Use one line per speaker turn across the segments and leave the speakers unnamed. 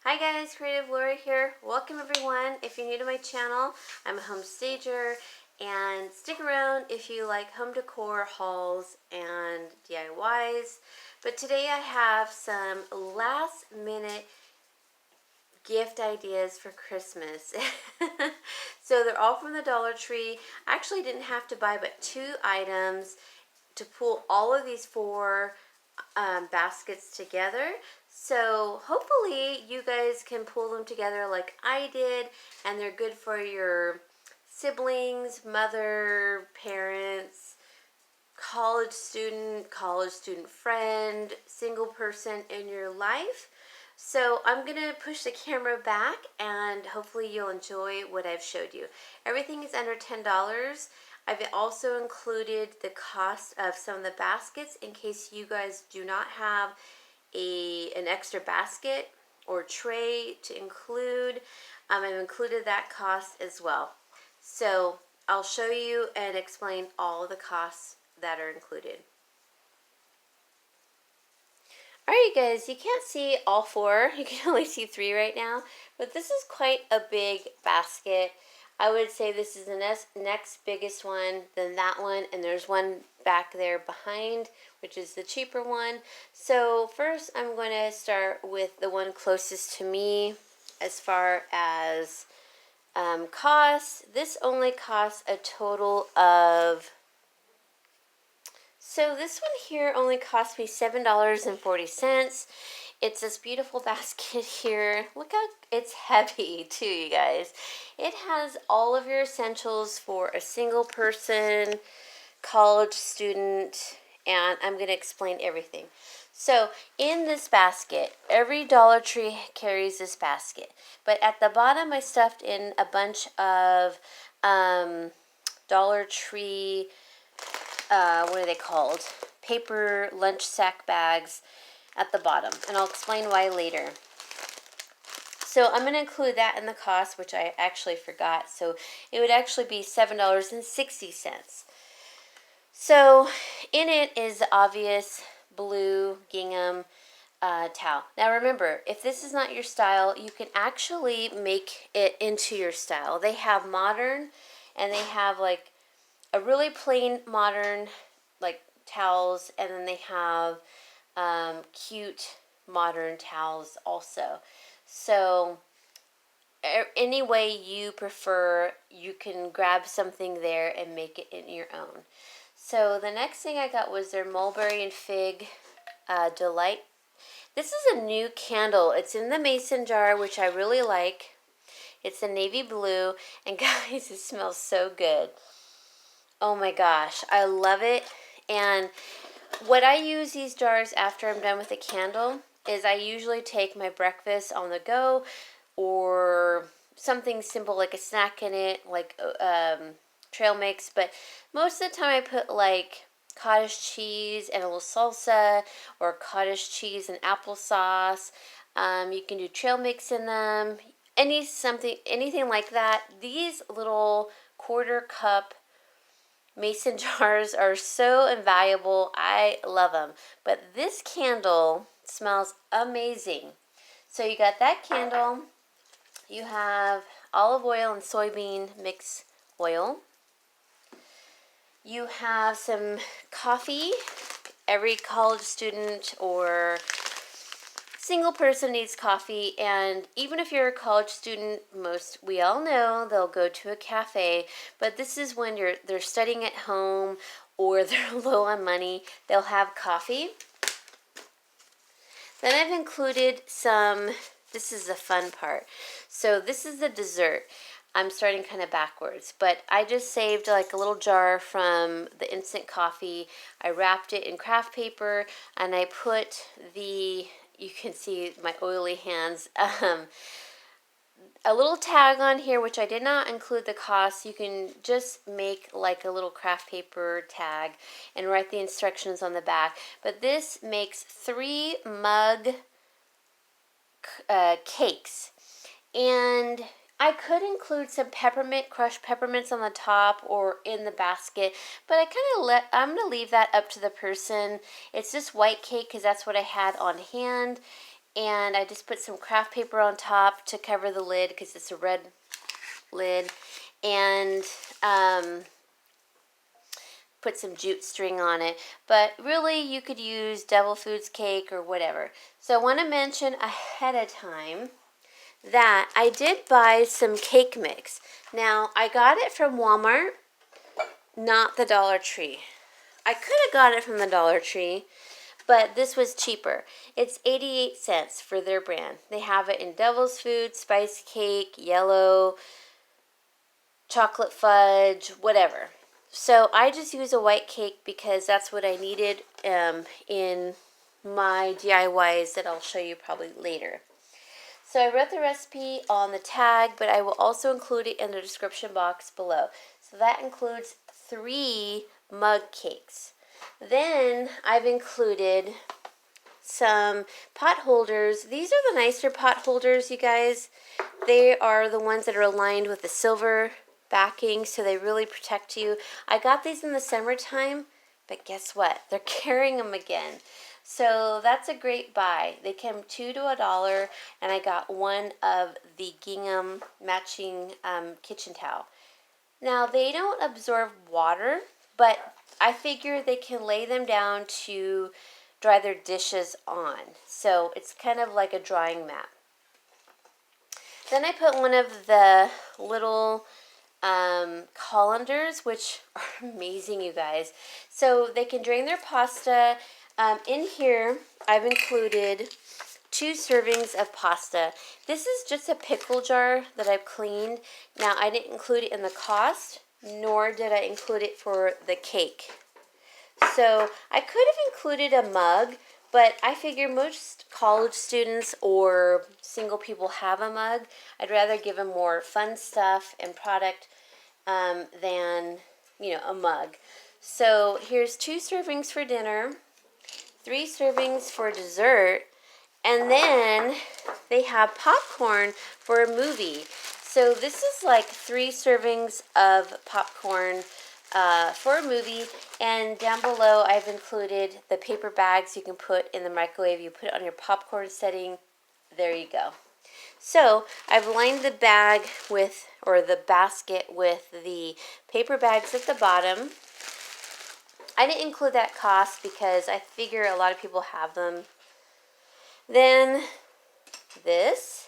Hi guys, Creative Lauri here. Welcome everyone. If you're new to my channel, I'm a home stager, and stick around if you like home decor, hauls, and DIYs. But today I have some last minute gift ideas for Christmas. So they're all from the Dollar Tree. I actually didn't have to buy but 2 items to pull all of these 4 baskets together. So hopefully you guys can pull them together like I did, and they're good for your siblings, mother, parents, college student friend, single person in your life. So I'm gonna push the camera back and hopefully you'll enjoy what I've showed you. Everything is under $10. I've also included the cost of some of the baskets in case you guys do not have an extra basket or tray to include. I've included that cost as well. So I'll show you and explain all of the costs that are included. Alright guys, you can't see all 4, you can only see 3 right now, but this is quite a big basket. I would say this is the next biggest one, then that one, and there's one back there behind, which is the cheaper one. So first I'm going to start with the one closest to me as far as costs. This only costs a total of... So this one here only cost me $7.40. It's this beautiful basket here. Look how it's heavy too, you guys. It has all of your essentials for a single person, college student, and I'm going to explain everything. So in this basket, every Dollar Tree carries this basket. But at the bottom, I stuffed in a bunch of Dollar Tree, what are they called? Paper lunch sack bags at the bottom. And I'll explain why later. So I'm going to include that in the cost, which I actually forgot. So it would actually be $7.60. So in it is the obvious blue gingham towel. Now remember, if this is not your style, you can actually make it into your style. They have modern, and they have like a really plain modern like towels, and then they have cute modern towels also. So any way you prefer, you can grab something there and make it in your own. So the next thing I got was their mulberry and fig delight. This is a new candle. It's in the mason jar, which I really like. It's a navy blue, and guys, it smells so good. Oh my gosh, I love it. And what I use these jars after I'm done with the candle is I usually take my breakfast on the go, or something simple like a snack in it, like trail mix. But most of the time I put like cottage cheese and a little salsa, or cottage cheese and applesauce. You can do trail mix in them, anything like that. These little 1/4 cup mason jars are so invaluable. I love them. But this candle smells amazing. So you got that candle. You have olive oil and soybean mix oil. You have some coffee. Every college student or single person needs coffee, and even if you're a college student, we all know they'll go to a cafe, but this is when they're studying at home or they're low on money, they'll have coffee. Then I've included this is the fun part. So this is the dessert. I'm starting kind of backwards, but I just saved like a little jar from the instant coffee. I wrapped it in craft paper, and I put you can see my oily hands, a little tag on here, which I did not include the cost. You can just make like a little craft paper tag and write the instructions on the back. But this makes 3 mug cakes, and I could include some crushed peppermints on the top or in the basket, but I'm going to leave that up to the person. It's just white cake because that's what I had on hand, And I just put some craft paper on top to cover the lid because it's a red lid. And put some jute string on it. But really, you could use Devil Foods cake or whatever. So I want to mention ahead of time that I did buy some cake mix. Now, I got it from Walmart, not the Dollar Tree. I could have got it from the Dollar Tree, but this was cheaper. It's 88 cents for their brand. They have it in Devil's Food, Spice Cake, Yellow, Chocolate Fudge, whatever. So I just use a white cake because that's what I needed in my DIYs that I'll show you probably later. So I wrote the recipe on the tag, but I will also include it in the description box below. So that includes 3 mug cakes. Then I've included some pot holders. These are the nicer pot holders, you guys. They are the ones that are aligned with the silver backing, so they really protect you. I got these in the summertime, but guess what? They're carrying them again. So that's a great buy. They came $2 to $1, and I got one of the gingham matching kitchen towel. Now, they don't absorb water, but I figure they can lay them down to dry their dishes on. So it's kind of like a drying mat. Then I put one of the little colanders, which are amazing, you guys. So they can drain their pasta. In here, I've included 2 servings of pasta. This is just a pickle jar that I've cleaned. Now, I didn't include it in the cost, nor did I include it for the cake. So I could have included a mug, but I figure most college students or single people have a mug. I'd rather give them more fun stuff and product than, a mug. So here's 2 servings for dinner, 3 servings for dessert, and then they have popcorn for a movie. So this is like 3 servings of popcorn for a movie. And down below, I've included the paper bags you can put in the microwave. You put it on your popcorn setting. There you go. So I've lined the bag with, or the basket with the paper bags at the bottom. I didn't include that cost because I figure a lot of people have them. Then this,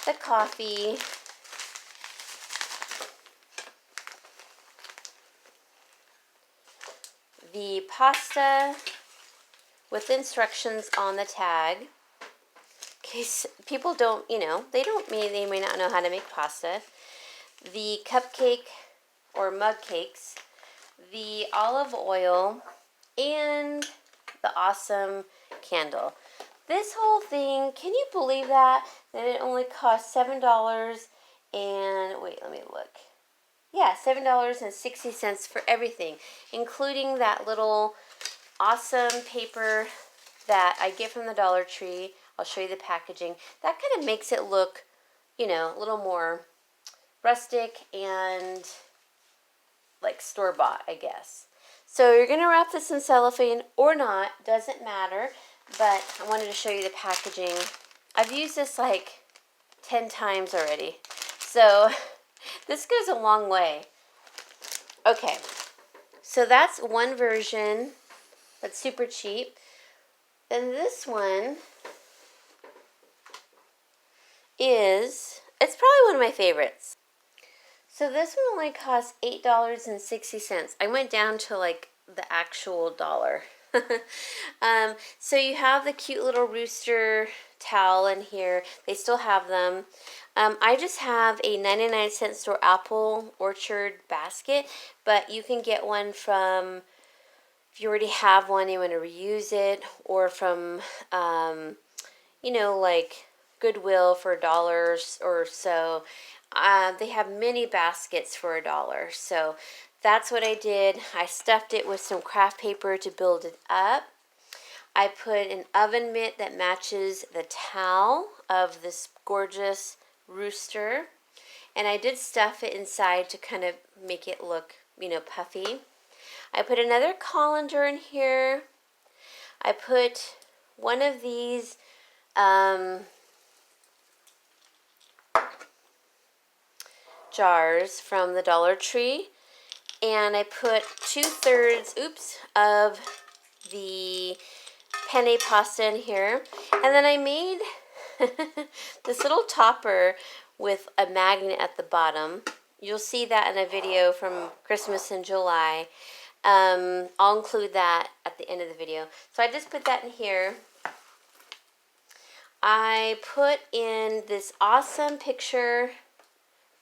the coffee, the pasta with instructions on the tag. In case people don't, they may not know how to make pasta. The cupcake or mug cakes, the olive oil, and the awesome candle. This whole thing, can you believe that it only cost $7 and, wait, let me look. Yeah, $7.60 for everything, including that little awesome paper that I get from the Dollar Tree. I'll show you the packaging. That kind of makes it look, a little more rustic and like store-bought, I guess. So you're going to wrap this in cellophane or not, doesn't matter, but I wanted to show you the packaging. I've used this like 10 times already, so this goes a long way. Okay, so that's one version that's super cheap. Then this one it's probably one of my favorites. So this one only costs $8.60. I went down to like the actual dollar. So you have the cute little rooster towel in here. They still have them. I just have a 99-cent store apple orchard basket, but you can get one from, if you already have one, you want to reuse it, or from, like Goodwill for $1 or so. They have mini baskets for $1. So that's what I did. I stuffed it with some craft paper to build it up. I put an oven mitt that matches the towel of this gorgeous rooster. And I did stuff it inside to kind of make it look, puffy. I put another colander in here. I put one of these jars from the Dollar Tree, and I put 2/3, of the penne pasta in here, and then I made this little topper with a magnet at the bottom. You'll see that in a video from Christmas in July. I'll include that at the end of the video. So I just put that in here. I put in this awesome picture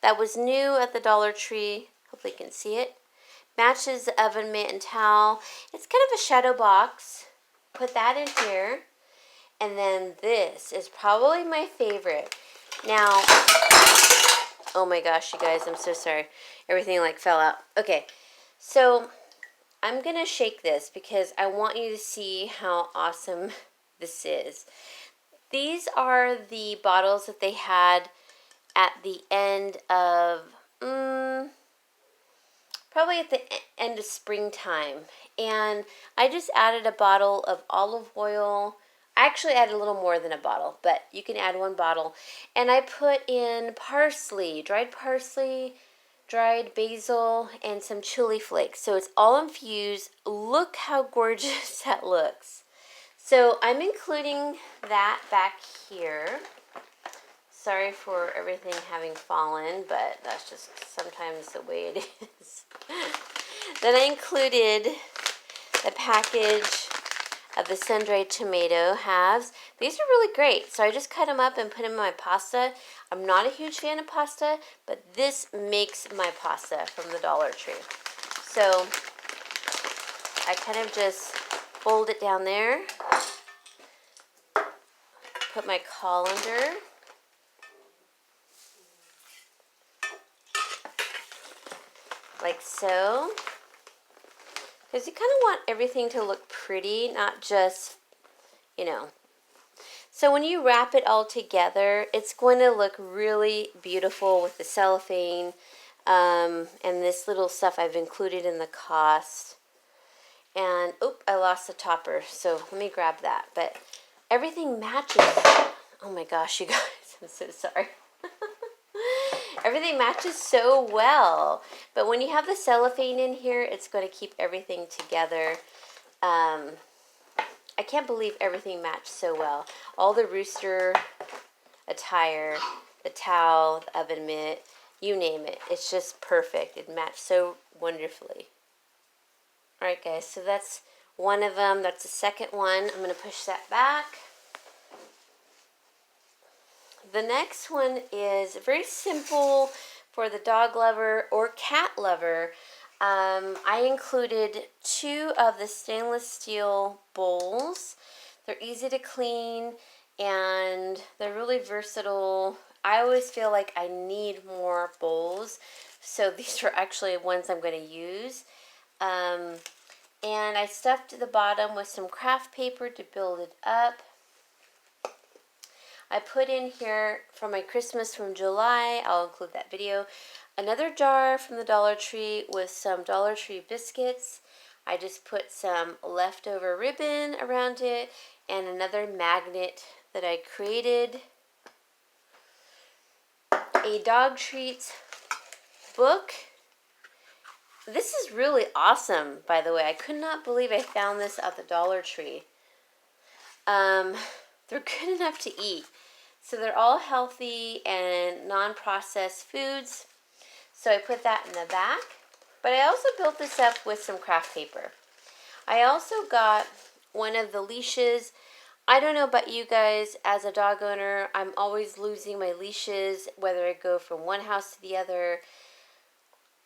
that was new at the Dollar Tree. Hopefully you can see it. Matches the oven mitt and towel. It's kind of a shadow box. Put that in here. And then this is probably my favorite. Now, oh my gosh, you guys, I'm so sorry. Everything like fell out. Okay, so I'm going to shake this because I want you to see how awesome this is. These are the bottles that they had at the end of, probably at the end of springtime. And I just added a bottle of olive oil. I actually added a little more than a bottle, but you can add 1 bottle. And I put in parsley, dried basil, and some chili flakes. So it's all infused. Look how gorgeous that looks. So I'm including that back here. Sorry for everything having fallen, but that's just sometimes the way it is. Then I included the package of the sun-dried tomato halves. These are really great, so I just cut them up and put them in my pasta. I'm not a huge fan of pasta, but this makes my pasta from the Dollar Tree. So I kind of just fold it down there, put my colander, like so. Because you kind of want everything to look pretty, not just, you know. So when you wrap it all together, it's going to look really beautiful with the cellophane and this little stuff I've included in the cost. And, I lost the topper, so let me grab that. But everything matches. Oh my gosh, you guys, I'm so sorry. Everything matches so well. But when you have the cellophane in here, it's going to keep everything together. I can't believe everything matched so well. All the rooster attire, the towel, the oven mitt, you name it. It's just perfect. It matched so wonderfully. Alright guys, so that's one of them. That's the second one. I'm going to push that back. The next one is very simple for the dog lover or cat lover. I included 2 of the stainless steel bowls. They're easy to clean and they're really versatile. I always feel like I need more bowls, so these are actually ones I'm going to use. And I stuffed the bottom with some craft paper to build it up. I put in here from my Christmas from July, I'll include that video, another jar from the Dollar Tree with some Dollar Tree biscuits. I just put some leftover ribbon around it and another magnet that I created. A dog treats book. This is really awesome, by the way. I could not believe I found this at the Dollar Tree. They're good enough to eat. So they're all healthy and non-processed foods. So I put that in the back. But I also built this up with some craft paper. I also got one of the leashes. I don't know about you guys, as a dog owner, I'm always losing my leashes, whether I go from one house to the other.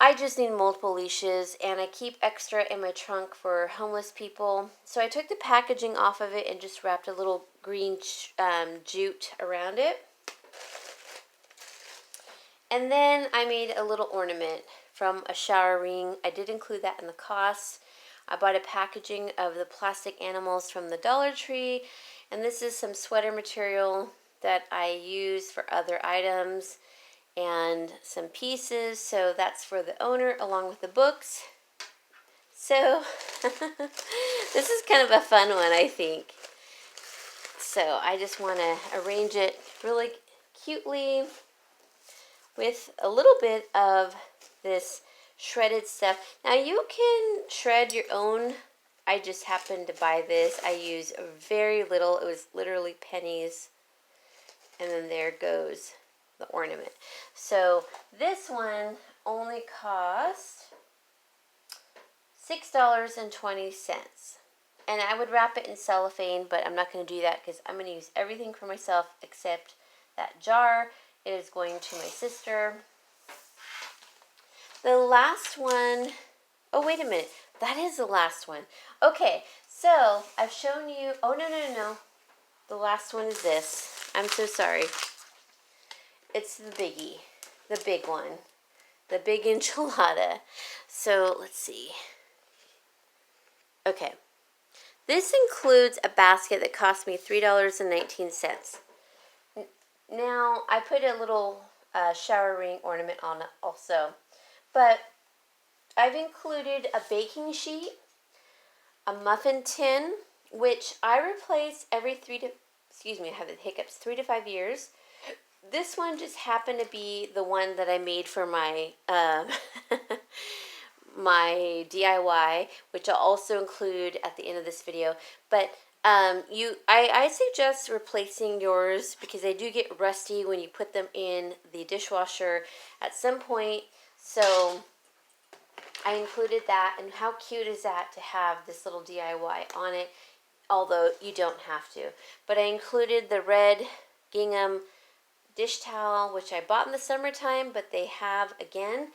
I just need multiple leashes, and I keep extra in my trunk for homeless people. So I took the packaging off of it and just wrapped a little green jute around it. And then I made a little ornament from a shower ring. I did include that in the cost. I bought a packaging of the plastic animals from the Dollar Tree, and this is some sweater material that I use for other items. And some pieces, so that's for the owner along with the books. So this is kind of a fun one, I think. So I just want to arrange it really cutely with a little bit of this shredded stuff. Now you can shred your own. I just happened to buy this. I use very little. It was literally pennies. And then there goes the ornament. So this one only cost $6.20. And I would wrap it in cellophane, but I'm not going to do that because I'm going to use everything for myself except that jar. It is going to my sister. The last one, oh, wait a minute. That is the last one. Okay, so I've shown you, oh, no. The last one is this. I'm so sorry. It's the biggie, the big one, the big enchilada. So let's see. Okay. This includes a basket that cost me $3.19. Now, I put a little shower ring ornament on it also. But I've included a baking sheet, a muffin tin, which I replace every I have the hiccups, 3 to 5 years. This one just happened to be the one that I made for my my DIY, which I'll also include at the end of this video. But I suggest replacing yours because they do get rusty when you put them in the dishwasher at some point. So I included that, and how cute is that to have this little DIY on it, although you don't have to. But I included the red gingham dish towel, which I bought in the summertime, but they have, again,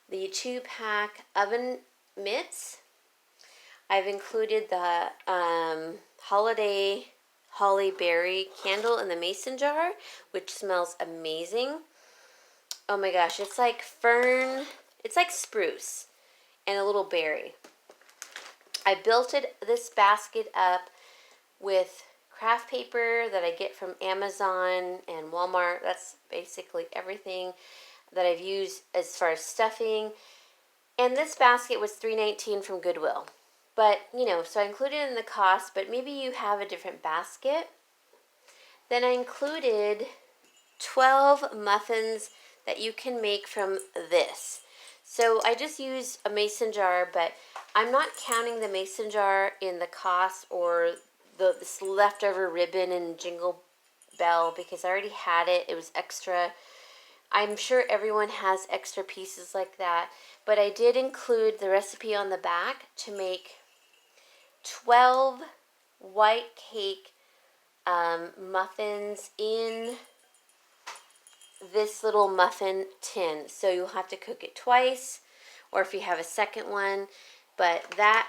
the 2-pack oven mitts. I've included the holiday holly berry candle in the mason jar, which smells amazing. Oh my gosh, it's like fern, it's like spruce and a little berry. I built this basket up with craft paper that I get from Amazon and Walmart. That's basically everything that I've used as far as stuffing. And this basket was $3.19 from Goodwill. But, so I included it in the cost, but maybe you have a different basket. Then I included 12 muffins that you can make from this. So I just used a mason jar, but I'm not counting the mason jar in the cost or this leftover ribbon and jingle bell because I already had it. It was extra. I'm sure everyone has extra pieces like that, but I did include the recipe on the back to make 12 white cake muffins in this little muffin tin. So you'll have to cook it twice, or if you have a second one. But that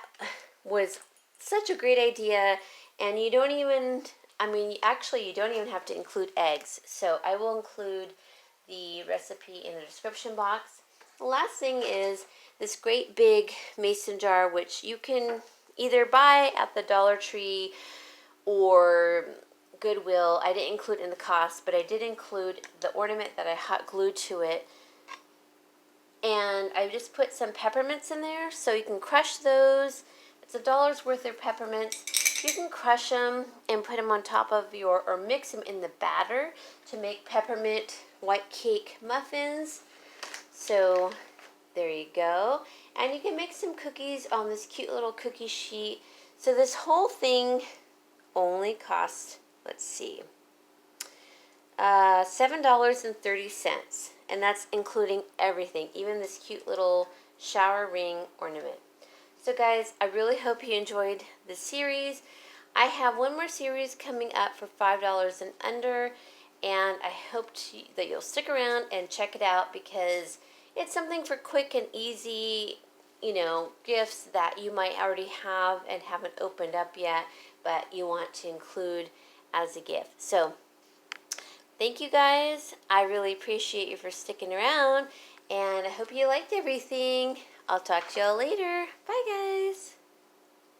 was such a great idea, and you don't even, actually you don't even have to include eggs. So I will include the recipe in the description box. The last thing is this great big mason jar, which you can either buy at the Dollar Tree or Goodwill. I didn't include in the cost, but I did include the ornament that I hot glued to it. And I just put some peppermints in there, so you can crush those. It's $1 worth of peppermints. You can crush them and put them on top of or mix them in the batter to make peppermint white cake muffins. So there you go. And you can make some cookies on this cute little cookie sheet. So this whole thing only cost, let's see, $7.30. And that's including everything, even this cute little shower ring ornament. So guys, I really hope you enjoyed this series. I have one more series coming up for $5 and under, and I hope that you'll stick around and check it out because it's something for quick and easy, gifts that you might already have and haven't opened up yet, but you want to include as a gift. So thank you guys. I really appreciate you for sticking around, and I hope you liked everything. I'll talk to y'all later. Bye guys.